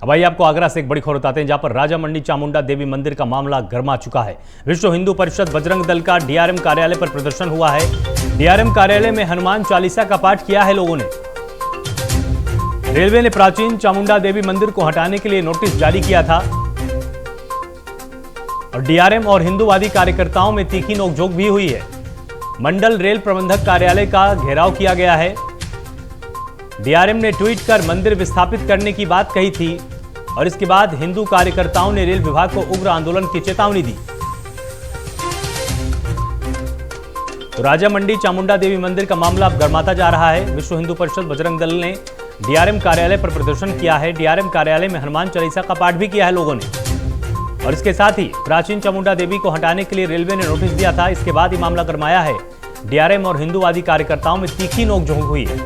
अब आइए आपको आगरा से एक बड़ी खबर बताते हैं, जहां पर राजामंडी चामुंडा देवी मंदिर का मामला गर्मा चुका है। विश्व हिंदू परिषद बजरंग दल का डीआरएम कार्यालय पर प्रदर्शन हुआ है। डीआरएम कार्यालय में हनुमान चालीसा का पाठ किया है लोगों ने। रेलवे ने प्राचीन चामुंडा देवी मंदिर को हटाने के लिए नोटिस जारी किया था और डीआरएम और हिंदूवादी कार्यकर्ताओं में तीखी नोकझोंक भी हुई है। मंडल रेल प्रबंधक कार्यालय का घेराव किया गया है। डीआरएम ने ट्वीट कर मंदिर विस्थापित करने की बात कही थी और इसके बाद हिंदू कार्यकर्ताओं ने रेल विभाग को उग्र आंदोलन की चेतावनी दी। तो राजामंडी चामुंडा देवी मंदिर का मामला अब गर्माता जा रहा है। विश्व हिंदू परिषद बजरंग दल ने डीआरएम कार्यालय पर प्रदर्शन किया है। डीआरएम कार्यालय में हनुमान चालीसा का पाठ भी किया है लोगों ने और इसके साथ ही प्राचीन चामुंडा देवी को हटाने के लिए रेलवे ने नोटिस दिया था। इसके बाद ही मामला गरमाया है। डीआरएम और हिंदूवादी कार्यकर्ताओं में तीखी नोकझोंक हुई है।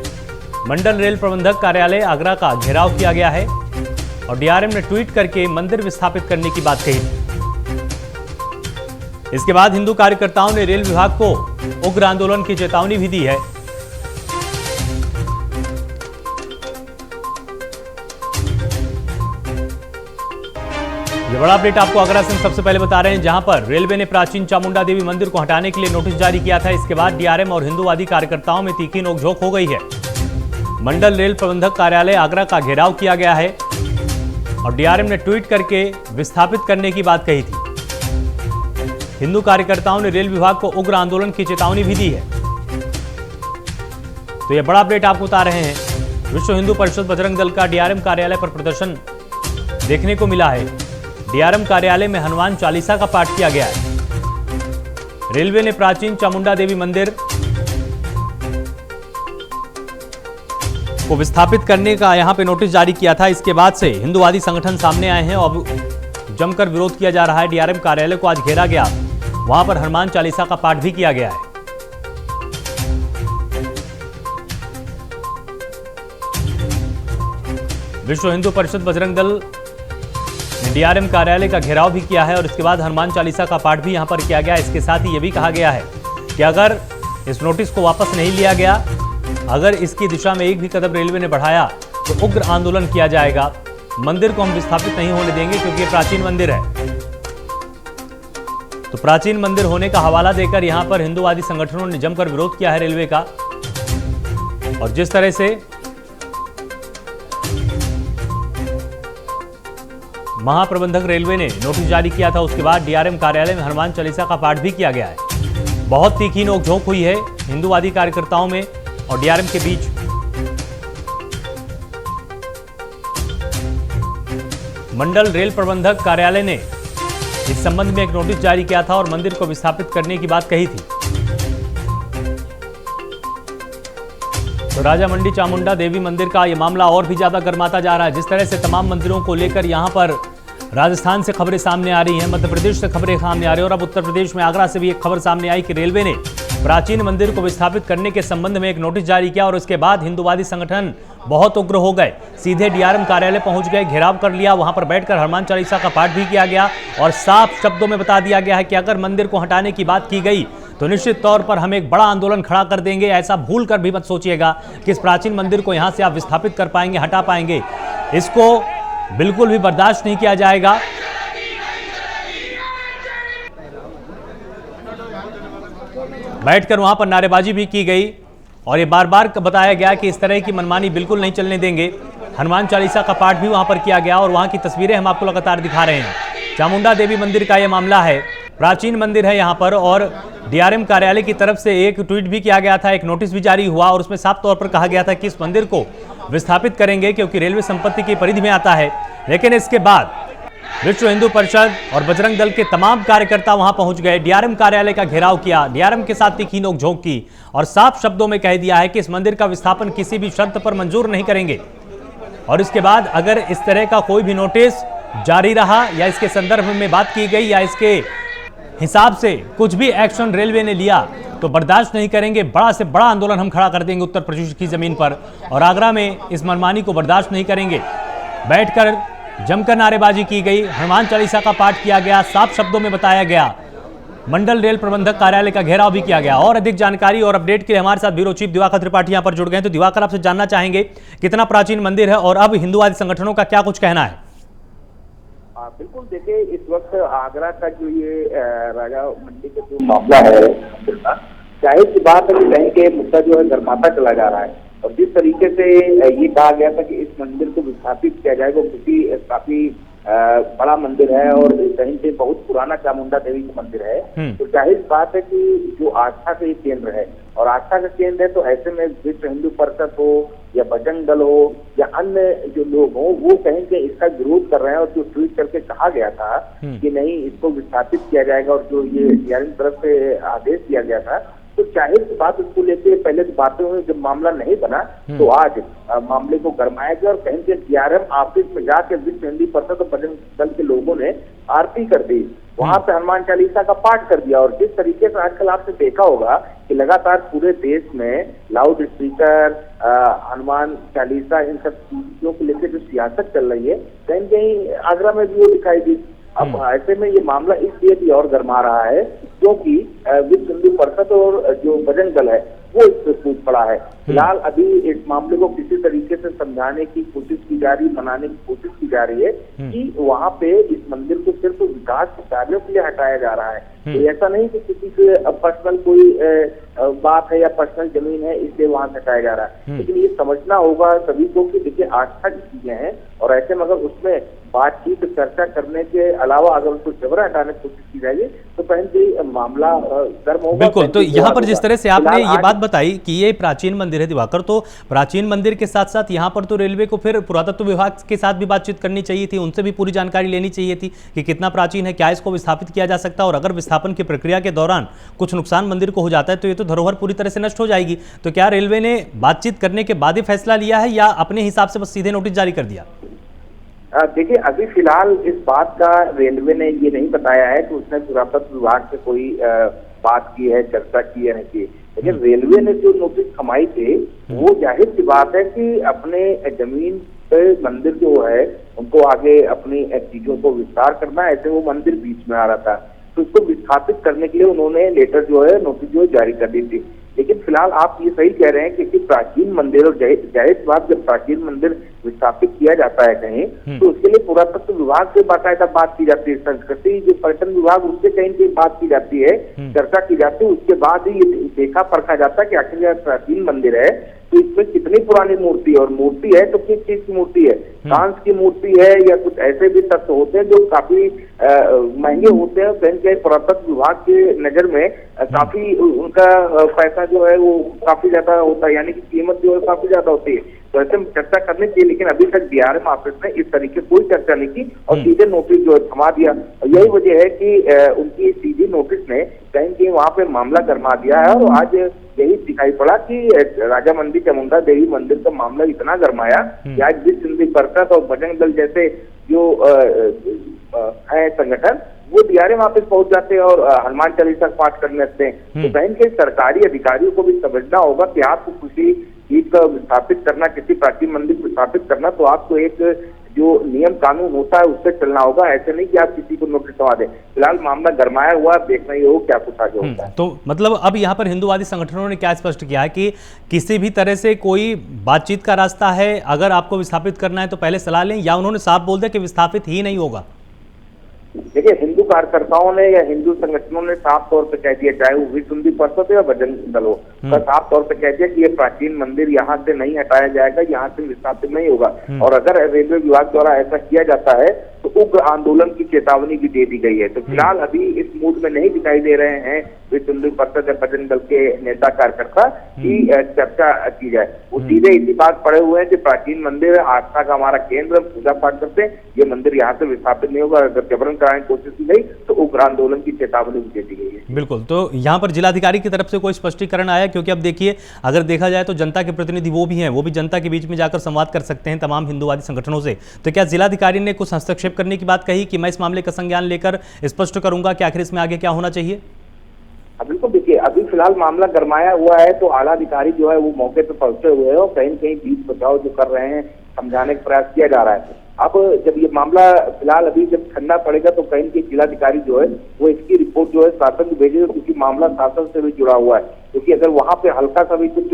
मंडल रेल प्रबंधक कार्यालय आगरा का घेराव किया गया है और डीआरएम ने ट्वीट करके मंदिर विस्थापित करने की बात कही थी। इसके बाद हिंदू कार्यकर्ताओं ने रेल विभाग को उग्र आंदोलन की चेतावनी भी दी है। ये बड़ा अपडेट आपको आगरा से सबसे पहले बता रहे हैं, जहां पर रेलवे ने प्राचीन चामुंडा देवी मंदिर को हटाने के लिए नोटिस जारी किया था। इसके बाद डीआरएम और हिंदूवादी कार्यकर्ताओं में तीखी नोकझोंक हो गई है। मंडल रेल प्रबंधक कार्यालय आगरा का घेराव किया गया है और डीआरएम ने ट्वीट करके विस्थापित करने की बात कही थी। हिंदू कार्यकर्ताओं ने रेल विभाग को उग्र आंदोलन की चेतावनी भी दी है। तो यह बड़ा अपडेट आपको बता रहे हैं। विश्व हिंदू परिषद बजरंग दल का डीआरएम कार्यालय पर प्रदर्शन देखने को मिला है। डीआरएम कार्यालय में हनुमान चालीसा का पाठ किया गया है। रेलवे ने प्राचीन चामुंडा देवी मंदिर को विस्थापित करने का यहां पे नोटिस जारी किया था। इसके बाद से हिंदूवादी संगठन सामने आए हैं और जमकर विरोध किया जा रहा है। डीआरएम कार्यालय को आज घेरा गया, वहां पर हनुमान चालीसा का पाठ भी किया गया है। विश्व हिंदू परिषद बजरंग दल डीआरएम कार्यालय का घेराव भी किया है और इसके बाद हनुमान चालीसा का पाठ भी यहां पर किया गया। इसके साथ ही यह भी कहा गया है कि अगर इस नोटिस को वापस नहीं लिया गया, अगर इसकी दिशा में एक भी कदम रेलवे ने बढ़ाया तो उग्र आंदोलन किया जाएगा। मंदिर को हम विस्थापित नहीं होने देंगे क्योंकि ये प्राचीन मंदिर है। तो प्राचीन मंदिर होने का हवाला देकर यहां पर हिंदूवादी संगठनों ने जमकर विरोध किया है रेलवे का। और जिस तरह से महाप्रबंधक रेलवे ने नोटिस जारी किया था, उसके बाद डीआरएम कार्यालय में हनुमान चालीसा का पाठ भी किया गया है। बहुत तीखी नोकझोंक हुई है हिंदूवादी कार्यकर्ताओं में और डीआरएम के बीच। मंडल रेल प्रबंधक कार्यालय ने इस संबंध में एक नोटिस जारी किया था और मंदिर को विस्थापित करने की बात कही थी। तो राजामंडी चामुंडा देवी मंदिर का यह मामला और भी ज्यादा गर्माता जा रहा है। जिस तरह से तमाम मंदिरों को लेकर यहां पर राजस्थान से खबरें सामने आ रही हैं, मध्य प्रदेश से खबरें सामने आ रही हैं और अब उत्तर प्रदेश में आगरा से भी एक खबर सामने आई कि रेलवे ने प्राचीन मंदिर को विस्थापित करने के संबंध में एक नोटिस जारी किया और उसके बाद हिंदूवादी संगठन बहुत उग्र हो गए। सीधे डीआरएम कार्यालय पहुंच गए, घेराव कर लिया, वहां पर बैठकर हनुमान चालीसा का पाठ भी किया गया और साफ शब्दों में बता दिया गया है कि अगर मंदिर को हटाने की बात की गई तो निश्चित तौर पर हम एक बड़ा आंदोलन खड़ा कर देंगे। ऐसा भूल कर भी मत सोचिएगा कि इस प्राचीन मंदिर को यहां से आप विस्थापित कर पाएंगे, हटा पाएंगे। इसको बिल्कुल भी बर्दाश्त नहीं किया जाएगा। बैठकर वहां पर नारेबाजी भी की गई और ये बार बार बताया गया कि इस तरह की मनमानी बिल्कुल नहीं चलने देंगे। हनुमान चालीसा का पाठ भी वहां पर किया गया और वहां की तस्वीरें हम आपको लगातार दिखा रहे हैं। चामुंडा देवी मंदिर का यह मामला है, प्राचीन मंदिर है यहां पर और डीआरएम कार्यालय की तरफ से एक ट्वीट भी किया गया था, एक नोटिस भी जारी हुआ और उसमें साफ तौर पर कहा गया था कि इस मंदिर को विस्थापित करेंगे क्योंकि रेलवे संपत्ति की परिधि में आता है। लेकिन इसके बाद विश्व हिंदू परिषद और बजरंग दल के तमाम कार्यकर्ता वहां पहुंच गए, डीआरएम कार्यालय का घेराव किया, डीआरएम के साथ तीखी नोकझोंक की और साफ शब्दों में कह दिया है कि इस मंदिर का विस्थापन किसी भी शर्त पर मंजूर नहीं करेंगे। और इसके बाद अगर इस तरह का कोई भी नोटिस जारी रहा या इसके संदर्भ में बात की गई या इसके हिसाब से कुछ भी एक्शन रेलवे ने लिया तो बर्दाश्त नहीं करेंगे। बड़ा से बड़ा आंदोलन हम खड़ा कर देंगे उत्तर प्रदेश की जमीन पर और आगरा में इस मनमानी को बर्दाश्त नहीं करेंगे। बैठकर जमकर नारेबाजी की गई, हनुमान चालीसा का पाठ किया गया, साफ शब्दों में बताया गया मंडल रेल प्रबंधक कार्यालय का घेराव भी किया गया। और अधिक जानकारी और अपडेट के लिए हमारे साथ ब्यूरो चीफ दिवाकर त्रिपाठी यहां पर जुड़ गए। तो दिवाकर, आपसे जानना चाहेंगे कितना प्राचीन मंदिर है और अब हिंदुवादी संगठनों का क्या कुछ कहना है? बिल्कुल, देखिए इस वक्त आगरा का जो ये राजा मंडी का जो मामला है मंदिर का, जाहिर सी बात है कि कहीं के मुद्दा जो है गर्माता चला जा रहा है। और जिस तरीके से ये कहा गया था कि इस मंदिर को विस्थापित किया जाएगा, क्योंकि काफी बड़ा मंदिर है और कहीं से बहुत पुराना चामुंडा देवी का मंदिर है, तो जाहिर बात है कि जो आस्था का ये केंद्र है और आस्था का केंद्र है, तो ऐसे में विश्व हिंदू परिषद हो या बजरंग दल हो या अन्य जो लोग हो, वो कहीं से इसका विरोध कर रहे हैं। और जो ट्वीट करके कहा गया था कि नहीं, इसको विस्थापित किया जाएगा, और जो ये डीआरएम तरफ से आदेश दिया गया था, तो जाहिर सी बात उसको लेके पहले तो बातें हुई, जब मामला नहीं बना तो आज मामले को गरमाया गया और कहीं से डीआरएम ऑफिस में जाकर विश्व हिंदू परिषद और बजरंग दल के लोगों ने आरती कर दी, वहां पे हनुमान चालीसा का पाठ कर दिया। और जिस तरीके से आजकल आपने देखा होगा कि लगातार पूरे देश में लाउड स्पीकर, हनुमान चालीसा, इन सब चीजों को लेकर जो सियासत चल रही है, कहीं कहीं आगरा में भी वो दिखाई दी। अब ऐसे में ये मामला इसलिए भी और गरमा रहा है क्योंकि विश्व हिंदू परिषद और जो बजरंग दल है वो इस पर कूद पड़ा है। फिलहाल अभी इस मामले को किसी तरीके से समझाने की कोशिश की जा रही, मनाने की कोशिश की जा रही है कि वहाँ पे इस मंदिर को सिर्फ विकास के कार्यों के लिए हटाया जा रहा है। तो ऐसा नहीं कि किसी से पर्सनल कोई बात है या पर्सनल जमीन है इसलिए वहां से हटाया जा रहा है। लेकिन ये समझना होगा सभी को कि देखिए आस्था की चीजें हैं, और ऐसे में अगर उसमें बातचीत चर्चा करने के अलावा अगर उसको जबरन हटाने की कोशिश की जाएगी तो कहीं मामला गर्म होगा। बिल्कुल, तो यहाँ पर जिस तरह से आपने ये बात बताई कि ये प्राचीन मंदिर है दिवाकर, तो प्राचीन मंदिर के साथ साथ यहाँ पर तो रेलवे को फिर पुरातत्व विभाग के साथ भी बातचीत करनी चाहिए थी, उनसे भी पूरी जानकारी लेनी चाहिए थी कि कितना प्राचीन है, क्या इसको विस्थापित किया जा सकता है, और अगर विस्थापन की प्रक्रिया के दौरान कुछ नुकसान मंदिर को हो जाता है तो ये तो धरोहर पूरी तरह से नष्ट हो जाएगी। तो क्या रेलवे ने बातचीत करने के बाद ही फैसला लिया है या अपने हिसाब से बस सीधे नोटिस जारी कर दिया? देखिए अभी फिलहाल इस बात का रेलवे ने ये नहीं बताया है कि उसने पुरातत्व विभाग से कोई बात की है, चर्चा की है, नहीं की। लेकिन रेलवे ने जो नोटिस थमाई थे वो जाहिर सी बात है कि अपने जमीन पे मंदिर जो है उनको आगे अपनी चीजों को विस्तार करना है। ऐसे वो मंदिर बीच में आ रहा था तो उसको विस्थापित करने के लिए उन्होंने लेटर जो है, नोटिस जो है जारी कर दी थी। लेकिन फिलहाल आप ये सही कह रहे हैं कि प्राचीन मंदिर, और जाहिर बात जब प्राचीन मंदिर विस्थापित किया जाता है कहीं तो उसके लिए पुरातत्व विभाग से बाकायदा बात की जाती है, संस्कृति जो पर्यटन विभाग उससे कहीं कहीं बात की जाती है, चर्चा की जाती है। उसके बाद ही ये देखा परखा जाता है कि आखिर यह प्राचीन मंदिर है तो इसमें कितनी पुरानी मूर्ति है, और मूर्ति है तो किस चीज की मूर्ति है, कांस की मूर्ति है या कुछ ऐसे भी तत्व होते हैं जो काफी महंगे होते हैं। कहीं कहीं पुरातत्व विभाग के नजर में काफी उनका पैसा जो है वो काफी ज्यादा होता है, यानी कि कीमत जो है काफी ज्यादा होती है। तो ऐसे में चर्चा करनी चाहिए, लेकिन अभी तक डीआरएम ऑफिस ने इस तरीके कोई चर्चा नहीं की और सीधे नोटिस जो है थमा दिया। यही वजह है कि उनकी सीधी नोटिस ने कहीं कहीं वहां पे मामला गरमा दिया है। और आज यही दिखाई पड़ा कि राजा मंडी चामुंडा देवी मंदिर का मामला इतना गरमाया कि आज विश्व हिंदू परिषद और बजरंग दल जैसे जो है संगठन वो डीआरएम ऑफिस पहुंच जाते हैं और हनुमान चालीसा पाठ करने लगते हैं। तो कहीं कहीं सरकारी अधिकारियों को भी समझना होगा कि आपको किसी चीज का विस्थापित करना, किसी प्राचीन मंदिर को विस्थापित करना, तो आपको एक जो नियम कानून होता है उससे चलना होगा। ऐसे नहीं कि आप किसी को नोटिस दवा दें। फिलहाल मामला गरमाया हुआ, देखना ही हो क्या कुछ आगे होता है। तो मतलब अब यहाँ पर हिंदूवादी संगठनों ने क्या स्पष्ट किया है कि किसी भी तरह से कोई बातचीत का रास्ता है, अगर आपको विस्थापित करना है तो पहले सलाह लें, या उन्होंने साफ बोल दिया कि विस्थापित ही नहीं होगा? देखिए हिंदू कार्यकर्ताओं ने या हिंदू संगठनों ने साफ तौर पे कह दिया, चाहे वो विश्व हिंदू परिषद हो या बजरंग दल हो, साफ तौर पे कह दिया कि ये प्राचीन मंदिर यहाँ से नहीं हटाया जाएगा, यहाँ से विस्थापित नहीं होगा। और अगर रेलवे विभाग द्वारा ऐसा किया जाता है तो उग्र आंदोलन की चेतावनी भी दे दी गई है। तो फिलहाल अभी इस मूड में नहीं दिखाई दे रहे हैं विश्व हिंदू परिषद या बजरंग दल के नेता कार्यकर्ता की चर्चा की जाए। वो सीधे इसी बात पड़े हुए हैं कि प्राचीन मंदिर है, आस्था का हमारा केंद्र, पूजा पाठ करते हैं, ये मंदिर यहाँ से विस्थापित नहीं होगा। अगर जबरन कराने की कोशिश की गई तो उग्र आंदोलन की चेतावनी भी दे दी गई है। बिल्कुल, तो यहाँ पर जिलाधिकारी की तरफ से कोई स्पष्टीकरण आया? क्योंकि अब देखिए अगर देखा जाए तो जनता के प्रतिनिधि वो भी हैं, वो भी जनता के बीच में जाकर संवाद कर सकते हैं तमाम हिंदूवादी संगठनों से। तो क्या जिलाधिकारी ने कुछ हस्तक्षेप करने की बात कही कि मैं इस मामले का संज्ञान लेकर स्पष्ट करूंगा कि आखिर इसमें आगे क्या होना चाहिए? बिल्कुल, देखिए अभी फिलहाल मामला गरमाया हुआ है तो आला अधिकारी जो है वो मौके पर पहुंचे हुए हैं और कहीं कहीं बीच बचाव जो कर रहे हैं, समझाने का प्रयास किया जा रहा है। अब जब ये मामला फिलहाल अभी जब ठंडा पड़ेगा तो कहीं के जिलाधिकारी जो है वो इसकी रिपोर्ट जो है शासन को भेजेगा, क्योंकि मामला शासन से भी जुड़ा हुआ है। क्योंकि अगर वहां पे हल्का सा भी कुछ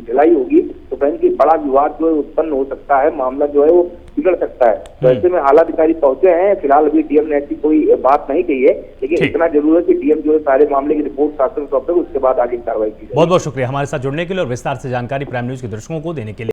ढिलाई होगी तो कहीं की बड़ा विवाद जो है उत्पन्न हो सकता है, मामला जो है वो बिगड़ सकता है। तो ऐसे में आलाधिकारी पहुंचे हैं। फिलहाल अभी डीएम ने ऐसी कोई बात नहीं कही है, लेकिन इतना जरूर है कि डीएम जो है सारे मामले की रिपोर्ट शासन को सौंपे, उसके बाद आगे कार्रवाई की जाए। बहुत बहुत शुक्रिया हमारे साथ जुड़ने के लिए और विस्तार से जानकारी प्राइम न्यूज के दर्शकों को देने के लिए।